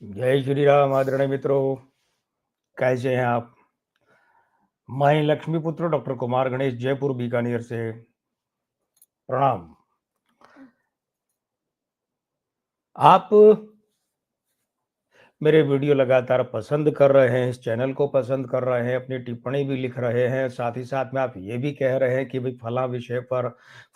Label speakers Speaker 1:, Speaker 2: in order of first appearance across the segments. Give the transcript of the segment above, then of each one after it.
Speaker 1: जय श्री राम आदरणीय मित्रों, कैसे हैं आप? मैं लक्ष्मीपुत्र डॉक्टर कुमार गणेश जयपुर बीकानेर से प्रणाम। आप मेरे वीडियो लगातार पसंद कर रहे हैं, इस चैनल को पसंद कर रहे हैं, अपनी टिप्पणी भी लिख रहे हैं, साथ ही साथ में आप ये भी कह रहे हैं कि भाई फलां विषय पर,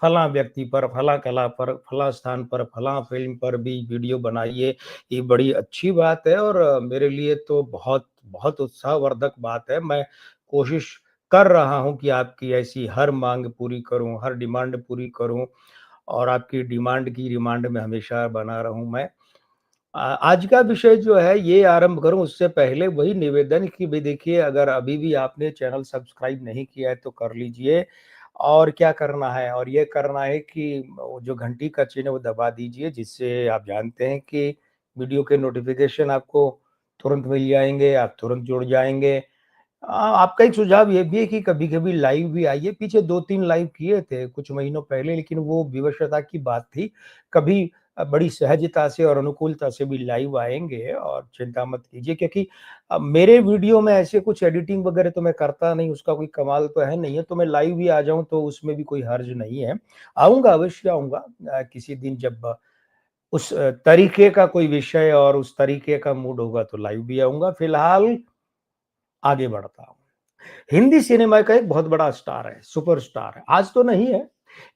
Speaker 1: फलां व्यक्ति पर, फलां कला पर, फलां स्थान पर, फलां फ़िल्म पर भी वीडियो बनाइए। ये बड़ी अच्छी बात है और मेरे लिए तो बहुत बहुत उत्साहवर्धक बात है। मैं कोशिश कर रहा हूँ कि आपकी ऐसी हर माँग पूरी करूँ, हर डिमांड पूरी करूँ और आपकी डिमांड की रिमांड में हमेशा बना रहूँ मैं। आज का विषय जो है ये आरंभ करूँ उससे पहले वही निवेदन कि भई देखिए, अगर अभी भी आपने चैनल सब्सक्राइब नहीं किया है तो कर लीजिए। और क्या करना है, और ये करना है कि वो जो घंटी का चिन्ह है वो दबा दीजिए, जिससे आप जानते हैं कि वीडियो के नोटिफ़िकेशन आपको तुरंत मिल जाएँगे, आप तुरंत जुड़ जाएँगे। आपका एक सुझाव ये भी है कि कभी-कभी लाइव भी आइए। पीछे 2-3 लाइव किए थे कुछ महीनों पहले, लेकिन वो विवशता की बात थी। कभी बड़ी सहजता से और अनुकूलता से भी लाइव आएँगे और चिंता मत कीजिए, क्योंकि मेरे वीडियो में ऐसे कुछ एडिटिंग वगैरह तो मैं करता नहीं, उसका कोई कमाल तो है नहीं है, तो मैं लाइव भी आ जाऊँ तो उसमें भी कोई हर्ज नहीं है। आऊँगा, अवश्य आऊँगा किसी दिन जब उस तरीके का कोई विषय और उस तरीके का मूड होगा तो लाइव भी आऊँगा। फिलहाल आगे बढ़ता हूँ। हिंदी सिनेमा का एक बहुत बड़ा स्टार है, सुपरस्टार है। आज तो नहीं है,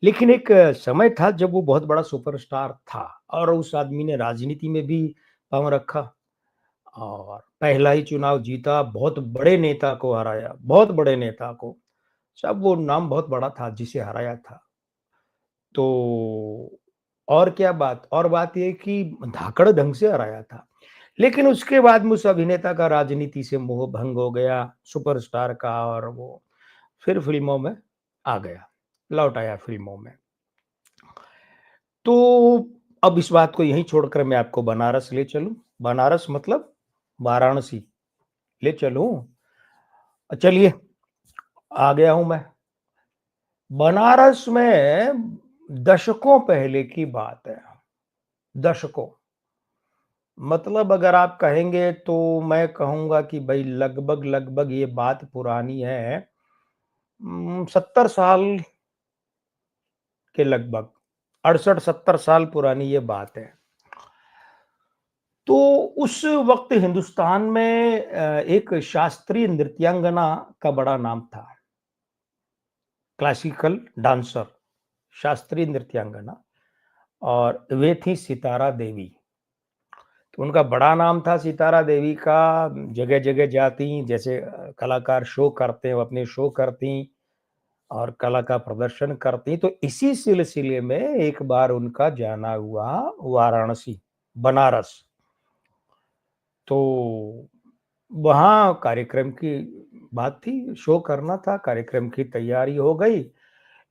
Speaker 1: लेकिन एक समय था जब वो बहुत बड़ा सुपरस्टार था और उस आदमी ने राजनीति में भी पाँव रखा और पहला ही चुनाव जीता, बहुत बड़े नेता को हराया, बहुत बड़े नेता को। सब वो नाम बहुत बड़ा था जिसे हराया था। तो और क्या बात, और बात ये कि धाकड़ ढंग से हराया था। लेकिन उसके बाद में उस अभिनेता का राजनीति से मोह भंग हो गया, सुपरस्टार का, और वो फिर फ़िल्मों में आ गया, लौट आया फ़िल्मों में। तो अब इस बात को यहीं छोड़कर मैं आपको बनारस ले चलूँ, बनारस मतलब वाराणसी ले चलूँ? चलिए, आ गया हूँ मैं। बनारस में दशकों पहले की बात है, दशकों। मतलब अगर आप कहेंगे तो मैं कहूँगा कि भई लगभग-लगभग ये बात पुरानी है 70 साल के लगभग, 68-70 साल पुरानी ये बात है। तो उस वक़्त हिंदुस्तान में एक शास्त्रीय नृत्यांगना का बड़ा नाम था, क्लासिकल डांसर, शास्त्रीय नृत्यांगना, और वे थीं सितारा देवी। तो उनका बड़ा नाम था सितारा देवी का, जगह-जगह जातीं, जैसे कलाकार शो करते हैं, वो अपने शो करतीं और कला का प्रदर्शन करतीं। तो इसी सिलसिले में एक बार उनका जाना हुआ वाराणसी, बनारस। तो वहाँ कार्यक्रम की बात थी, शो करना था, कार्यक्रम की तैयारी हो गई।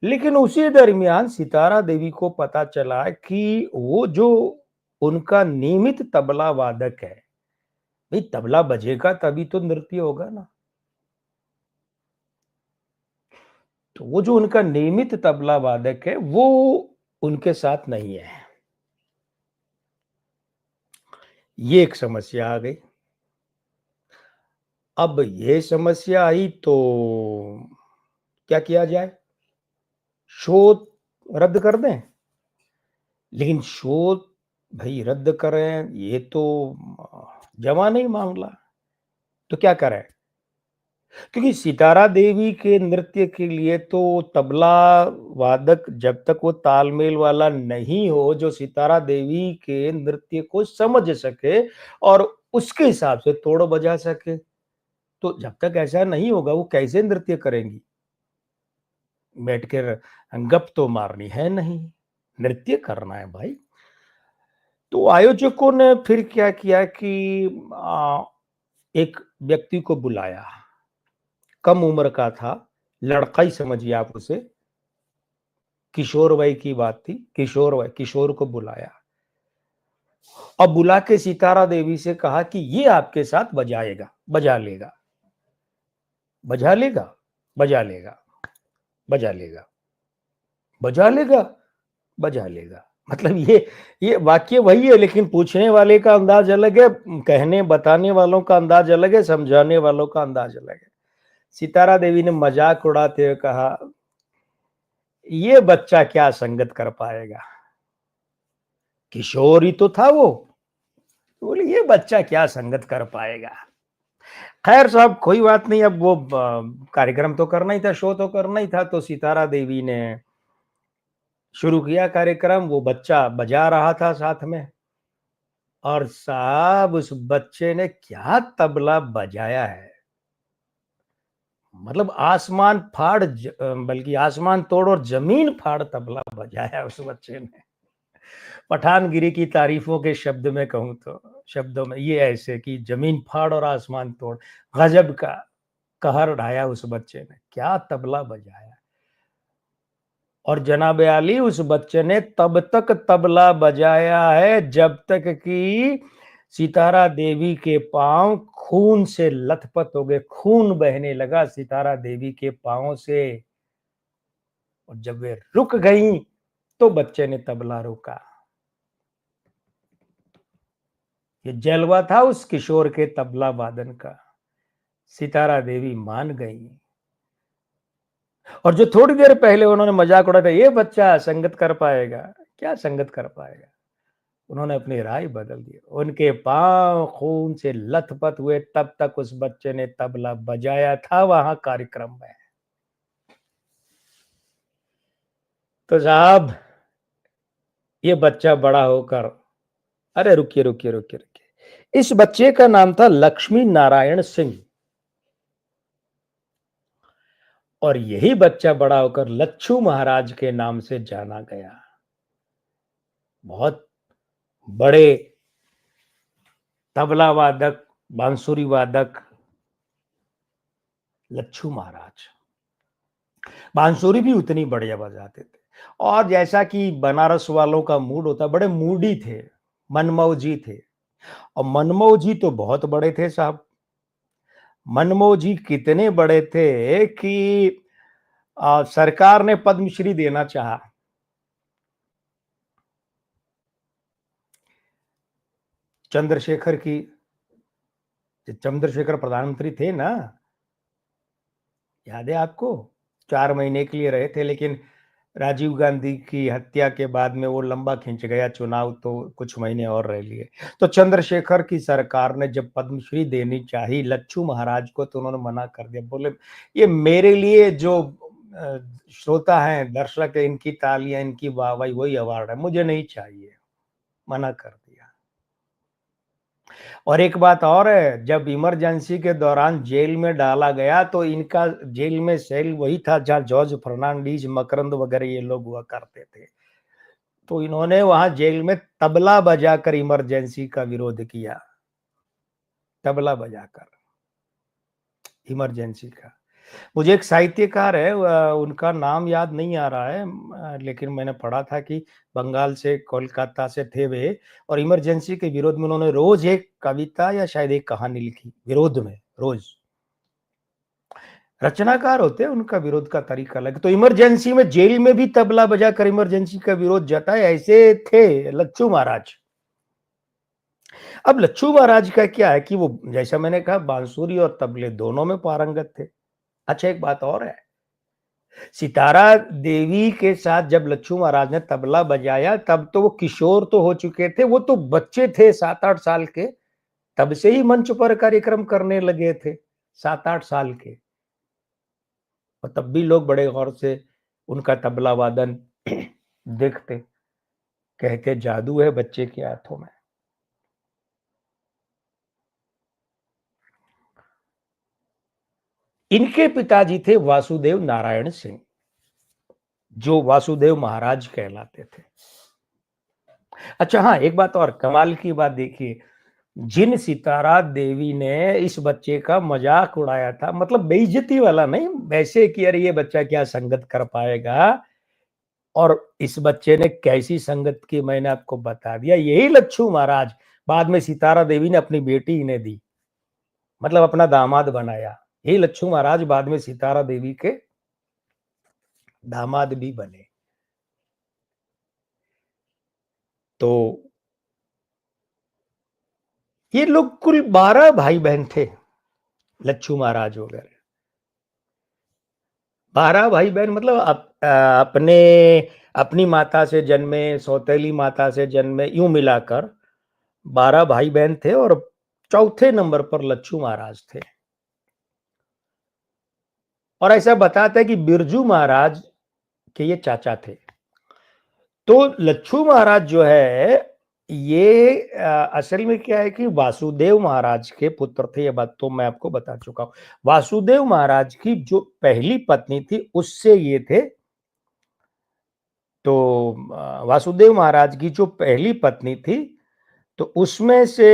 Speaker 1: लेकिन उसी दरमियान सितारा देवी को पता चला कि वो जो उनका नियमित तबला वादक है, भई तबला बजेगा तभी तो नृत्य होगा ना। तो वो जो उनका नियमित तबला वादक है, वो उनके साथ नहीं है। ये एक समस्या आ गई। अब ये समस्या आई तो क्या किया जाए? शो रद्द कर दें? लेकिन शो भई रद्द करें, ये तो जमा नहीं मामला, तो क्या करें? क्योंकि सितारा देवी के नृत्य के लिए तो तबला वादक जब तक वो तालमेल वाला नहीं हो, जो सितारा देवी के नृत्य को समझ सके और उसके हिसाब से तोड़ बजा सके, तो जब तक ऐसा नहीं होगा वो कैसे नृत्य करेंगी? बैठकर गप तो मारनी है नहीं, नृत्य करना है भाई। तो आयोजकों ने फिर क्या किया कि एक व्यक्ति को बुलाया, कम उम्र का था, लड़का ही समझिए आप उसे, किशोर वय की बात थी, किशोर वय, किशोर को बुलाया और बुला के सितारा देवी से कहा कि ये आपके साथ बजाएगा, बजा लेगा, बजा लेगा, बजा लेगा, बजा लेगा, बजा लेगा, बजा लेगा। मतलब ये वाक्य वही है, लेकिन पूछने वाले का अंदाज अलग है, कहने बताने वालों का अंदाज अलग है, समझाने वालों का अंदाज अलग है। सितारा देवी ने मजाक उड़ाते हुए कहा, ये बच्चा क्या संगत कर पाएगा, किशोर ही तो था वो। बोले ये बच्चा क्या संगत कर पाएगा। खैर साहब कोई बात नहीं, अब वो कार्यक्रम तो करना ही था, शो तो करना ही था, तो सितारा देवी ने शुरू किया कार्यक्रम। वो बच्चा बजा रहा था साथ में, और साहब उस बच्चे ने क्या तबला बजाया है, मतलब आसमान फाड़ बल्कि आसमान तोड़ और जमीन फाड़ तबला बजाया उस बच्चे ने। पठानगिरी की तारीफों के शब्द में कहूं तो, शब्दों में ये ऐसे कि जमीन फाड़ और आसमान तोड़, गजब का कहर ढाया उस बच्चे ने, क्या तबला बजाया। और जनाब आली उस बच्चे ने तब तक तबला बजाया है जब तक कि सितारा देवी के पांव खून से लथपथ हो गए, खून बहने लगा सितारा देवी के पांव से। और जब वे रुक गई तो बच्चे ने तबला रोका। ये जलवा था उस किशोर के तबला वादन का। सितारा देवी मान गई। और जो थोड़ी देर पहले उन्होंने मजाक उड़ाया था, ये बच्चा संगत कर पाएगा, क्या संगत कर पाएगा, उन्होंने अपनी राय बदल दी। उनके पांव खून से लथपथ हुए तब तक उस बच्चे ने तबला बजाया था वहां कार्यक्रम में। तो साहब ये बच्चा बड़ा होकर, अरे रुकिए रुकिए रुकिए रुकिए, इस बच्चे का नाम था लक्ष्मी नारायण सिंह। और यही बच्चा बड़ा होकर लच्छू महाराज के नाम से जाना गया। बहुत बड़े तबला वादक, बांसुरी वादक लच्छू महाराज। बांसुरी भी उतनी बढ़िया बजाते थे। और जैसा कि बनारस वालों का मूड होता, बड़े मूडी थे, मनमौजी थे। और मनमौजी तो बहुत बड़े थे साहब। मनमौजी कितने बड़े थे कि सरकार ने पद्मश्री देना चाहा। चंद्रशेखर की, चंद्रशेखर प्रधानमंत्री थे ना, याद है आपको, 4 महीने के लिए रहे थे, लेकिन राजीव गांधी की हत्या के बाद में वो लंबा खिंच गया चुनाव, तो कुछ महीने और रह लिए। तो चंद्रशेखर की सरकार ने जब पद्मश्री देनी चाहिए लच्छू महाराज को, तो उन्होंने मना कर दिया। बोले ये मेरे लिए जो अ, श्रोता हैं, दर्शक है, इनकी तालियां, इनकी वाहवाही वही अवार्ड है, मुझे नहीं चाहिए, मना कर दिया। और एक बात और है, जब इमरजेंसी के दौरान जेल में डाला गया तो इनका जेल में सेल वही था जहां जॉर्ज फर्नांडीज, मकरंद वगैरह ये लोग हुआ करते थे। तो इन्होंने वहां जेल में तबला बजाकर इमरजेंसी का विरोध किया, तबला बजाकर इमरजेंसी का। मुझे एक साहित्यकार है, उनका नाम याद नहीं आ रहा है, लेकिन मैंने पढ़ा था कि बंगाल से, कोलकाता से थे वे, और इमरजेंसी के विरोध में उन्होंने रोज एक कविता या शायद एक कहानी लिखी विरोध में, रोज। रचनाकार होते हैं, उनका विरोध का तरीका अलग। तो इमरजेंसी में, जेल में भी तबला बजाकर इमरजेंसी का विरोध जताए, ऐसे थे लच्छू महाराज। अब लच्छू महाराज का क्या है कि वो, जैसा मैंने कहा, बांसुरी और तबले दोनों में पारंगत थे। अच्छा एक बात और है, सितारा देवी के साथ जब लच्छू महाराज ने तबला बजाया तब तो वो किशोर तो हो चुके थे, वो तो बच्चे थे 7-8 साल के, तब से ही मंच पर कार्यक्रम करने लगे थे, 7-8 साल के। और तब भी लोग बड़े गौर से उनका तबला वादन देखते, कहते जादू है बच्चे के हाथों में। इनके पिताजी थे वासुदेव नारायण सिंह, जो वासुदेव महाराज कहलाते थे। अच्छा हाँ, एक बात और कमाल की बात देखिए, जिन सितारा देवी ने इस बच्चे का मजाक उड़ाया था, मतलब बेइज्जती वाला नहीं, वैसे कि अरे ये बच्चा क्या संगत कर पाएगा, और इस बच्चे ने कैसी संगत की मैंने आपको बता दिया। यही लच्छू महाराज बाद में सितारा देवी ने अपनी बेटी इन्हें दी, मतलब अपना दामाद बनाया। यही लच्छू महाराज बाद में सितारा देवी के दामाद भी बने। तो ये लोग कुल 12 भाई-बहन थे, लच्छू महाराज वगैरह। 12 भाई-बहन मतलब अपने अपनी माता से जन्मे, सौतेली माता से जन्मे, यूँ मिलाकर 12 भाई-बहन थे और चौथे नंबर पर लच्छू महाराज थे। और ऐसा बताते हैं कि बिरजू महाराज के ये चाचा थे। तो लच्छू महाराज जो है, ये असल में क्या है कि वासुदेव महाराज के पुत्र थे, ये बात तो मैं आपको बता चुका हूँ। वासुदेव महाराज की जो पहली पत्नी थी, उससे ये थे। तो वासुदेव महाराज की जो पहली पत्नी थी, तो उसमें से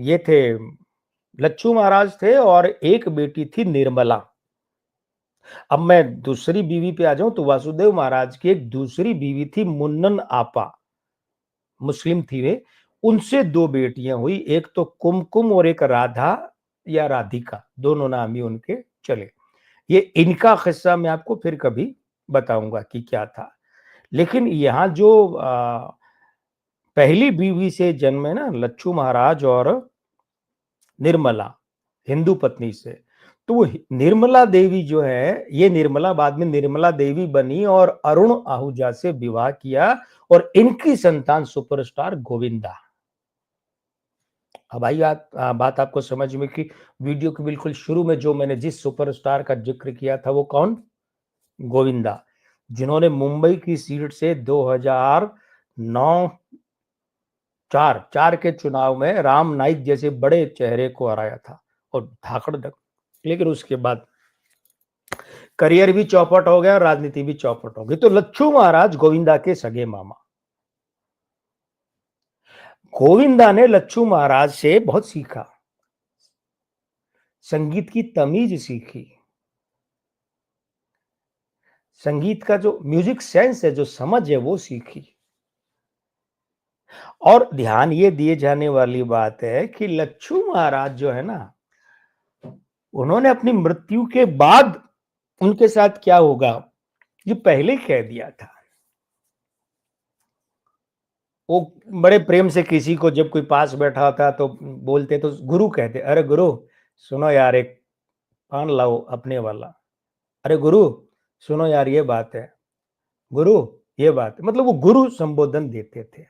Speaker 1: ये थे, लच्छू महाराज थे और एक बेटी थी निर्मला। अब मैं दूसरी बीवी पे आ जाऊं तो वासुदेव महाराज की एक दूसरी बीवी थी मुन्नन आपा, मुस्लिम थी वे। उनसे 2 बेटियां हुई, एक तो कुमकुम और एक राधा या राधिका, दोनों नाम ही उनके चले। ये इनका किस्सा मैं आपको फिर कभी बताऊंगा कि क्या था। लेकिन यहाँ जो पहली बीवी से जन्मे ना लच्छू महाराज और निर्मला, हिंदू पत्नी से, तो वो निर्मला देवी जो है, ये निर्मला बाद में निर्मला देवी बनी और अरुण आहूजा से विवाह किया और इनकी संतान सुपरस्टार गोविंदा। अब आई बात आपको समझ में कि वीडियो के बिल्कुल शुरू में जो मैंने जिस सुपरस्टार का जिक्र किया था वो कौन? गोविंदा, जिन्होंने मुंबई की सीट से 2009 4 के चुनाव में राम नाईक जैसे बड़े चेहरे को हराया था और धाकड़-धक। लेकिन उसके बाद करियर भी चौपट हो गया, राजनीति भी चौपट हो गई। तो लच्छू महाराज गोविंदा के सगे मामा। गोविंदा ने लच्छू महाराज से बहुत सीखा, संगीत की तमीज सीखी, संगीत का जो म्यूजिक सेंस है, जो समझ है, वो सीखी। और ध्यान ये दिए जाने वाली बात है कि लच्छू महाराज जो है ना, उन्होंने अपनी मृत्यु के बाद उनके साथ क्या होगा, ये पहले कह दिया था। वो बड़े प्रेम से किसी को जब कोई पास बैठा होता तो बोलते, तो गुरु कहते, अरे गुरु सुनो यार, एक पान लाओ अपने वाला। अरे गुरु सुनो यार, ये बात है। गुरु ये बात है, मतलब वो गुरु संबोधन देते थे।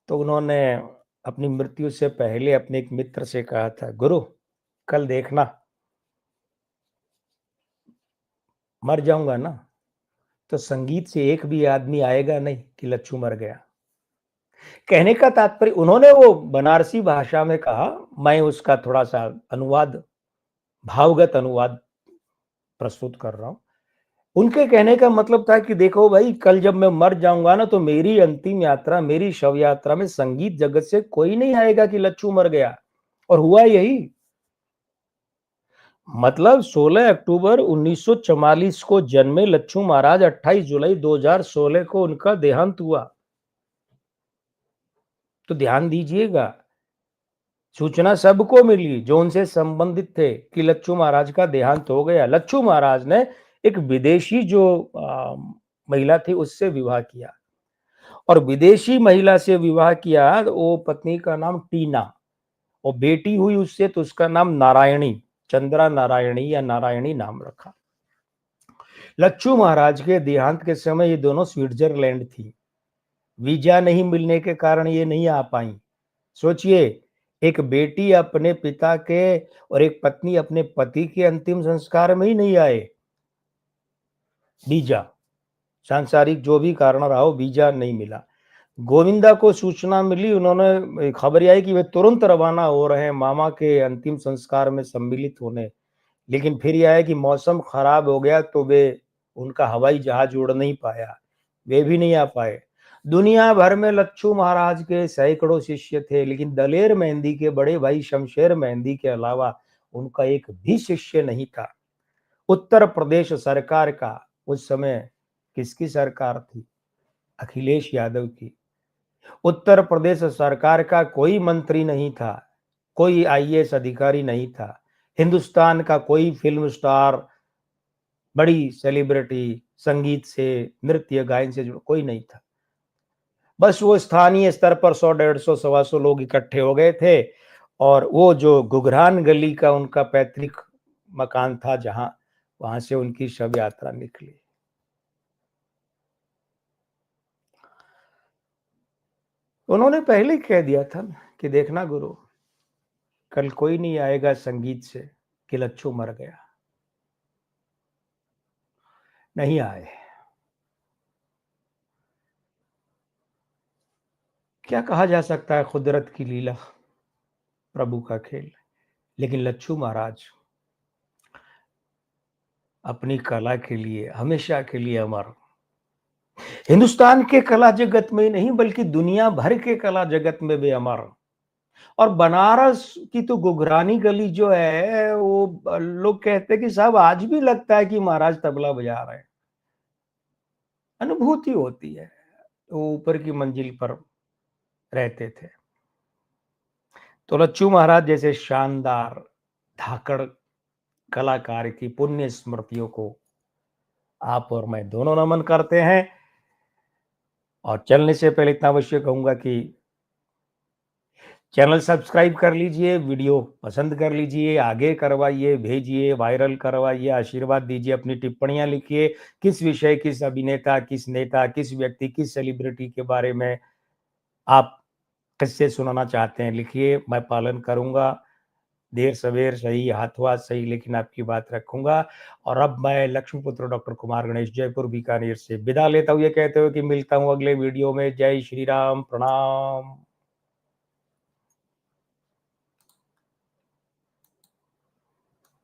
Speaker 1: तो उन्होंने अपनी मृत्यु से पहले अपने एक मित्र से कहा था, गुरु कल देखना, मर जाऊंगा ना तो संगीत से एक भी आदमी आएगा नहीं कि लच्छू मर गया। कहने का तात्पर्य, उन्होंने वो बनारसी भाषा में कहा, मैं उसका थोड़ा सा अनुवाद, भावगत अनुवाद प्रस्तुत कर रहा हूं। उनके कहने का मतलब था कि देखो भाई, कल जब मैं मर जाऊंगा ना तो मेरी अंतिम यात्रा, मेरी शव यात्रा में संगीत जगत से कोई नहीं आएगा कि लच्छू मर गया। और हुआ यही। मतलब 16 अक्टूबर 1944 को जन्मे लच्छू महाराज 28 जुलाई 2016 को उनका देहांत हुआ। तो ध्यान दीजिएगा, सूचना सबको मिली जो उनसे संबंधित थे कि लच्छू महाराज का देहांत हो गया। लच्छू महाराज ने एक विदेशी जो महिला थी उससे विवाह किया, और विदेशी महिला से विवाह किया, वो पत्नी का नाम टीना, और बेटी हुई उससे तो उसका नाम नारायणी, चंद्रा नारायणी या नारायणी नाम रखा। लच्छू महाराज के देहांत के समय ये दोनों स्विट्जरलैंड थी। वीजा नहीं मिलने के कारण ये नहीं आ पाई। सोचिए, एक बेटी अपने पिता के और एक पत्नी अपने पति के अंतिम संस्कार में ही नहीं आए। वीजा, सांसारिक जो भी कारण रहा हो, वीजा नहीं मिला। गोविंदा को सूचना मिली, उन्होंने खबर आई कि वे तुरंत रवाना हो रहे हैं मामा के अंतिम संस्कार में सम्मिलित होने। लेकिन फिर यह है कि मौसम खराब हो गया तो वे, उनका हवाई जहाज उड़ नहीं पाया, वे भी नहीं आ पाए। दुनिया भर में लच्छू महाराज के सैकड़ों शिष्य थे, लेकिन दलेर मेहंदी के बड़े भाई शमशेर मेहंदी के अलावा उनका एक भी शिष्य नहीं था। उत्तर प्रदेश सरकार का, उस समय किसकी सरकार थी? अखिलेश यादव की। उत्तर प्रदेश सरकार का कोई मंत्री नहीं था, कोई आईएएस अधिकारी नहीं था, हिंदुस्तान का कोई फिल्म स्टार, बड़ी सेलिब्रिटी, संगीत से, नृत्य गायन से जुड़ा कोई नहीं था। बस वो स्थानीय स्तर पर 100, 150, सवा सौ लोग इकट्ठे हो गए थे और वो जो घुघरान गली का उनका पैतृक मकान था जहाँ, वहाँ से उनकी शव यात्रा निकली। उन्होंने पहले ही कह दिया था ना कि देखना गुरु, कल कोई नहीं आएगा संगीत से कि लच्छू मर गया। नहीं आए। क्या कहा जा सकता है, कुदरत की लीला, प्रभु का खेल। लेकिन लच्छू महाराज अपनी कला के लिए हमेशा के लिए अमर। हिंदुस्तान के कला जगत में ही नहीं बल्कि दुनिया भर के कला जगत में भी अमर। और बनारस की तो घुघरानी गली जो है वो लोग कहते हैं कि साहब आज भी लगता है कि महाराज तबला बजा रहे हैं। अनुभूति होती है। वो ऊपर की मंजिल पर रहते थे। तो लच्छू महाराज जैसे शानदार धाकड़ कलाकार की पुण्य स्मृतियों को आप और मैं दोनों नमन करते हैं। और चलने से पहले इतना अवश्य कहूंगा कि चैनल सब्सक्राइब कर लीजिए, वीडियो पसंद कर लीजिए, आगे करवाइए, भेजिए, वायरल करवाइए, आशीर्वाद दीजिए, अपनी टिप्पणियाँ लिखिए। किस विषय, किस अभिनेता, किस नेता, किस व्यक्ति, किस सेलिब्रिटी के बारे में आप किससे सुनाना चाहते हैं, लिखिए, मैं पालन करूँगा। देर सवेर सही, हाथों हाथ सही, लेकिन आपकी बात रखूँगा। और अब मैं लक्ष्मीपुत्र डॉक्टर कुमार गणेश जयपुर बीकानेर से विदा लेता हूँ, ये कहते हुए कि मिलता हूँ अगले वीडियो में। जय श्री राम, प्रणाम।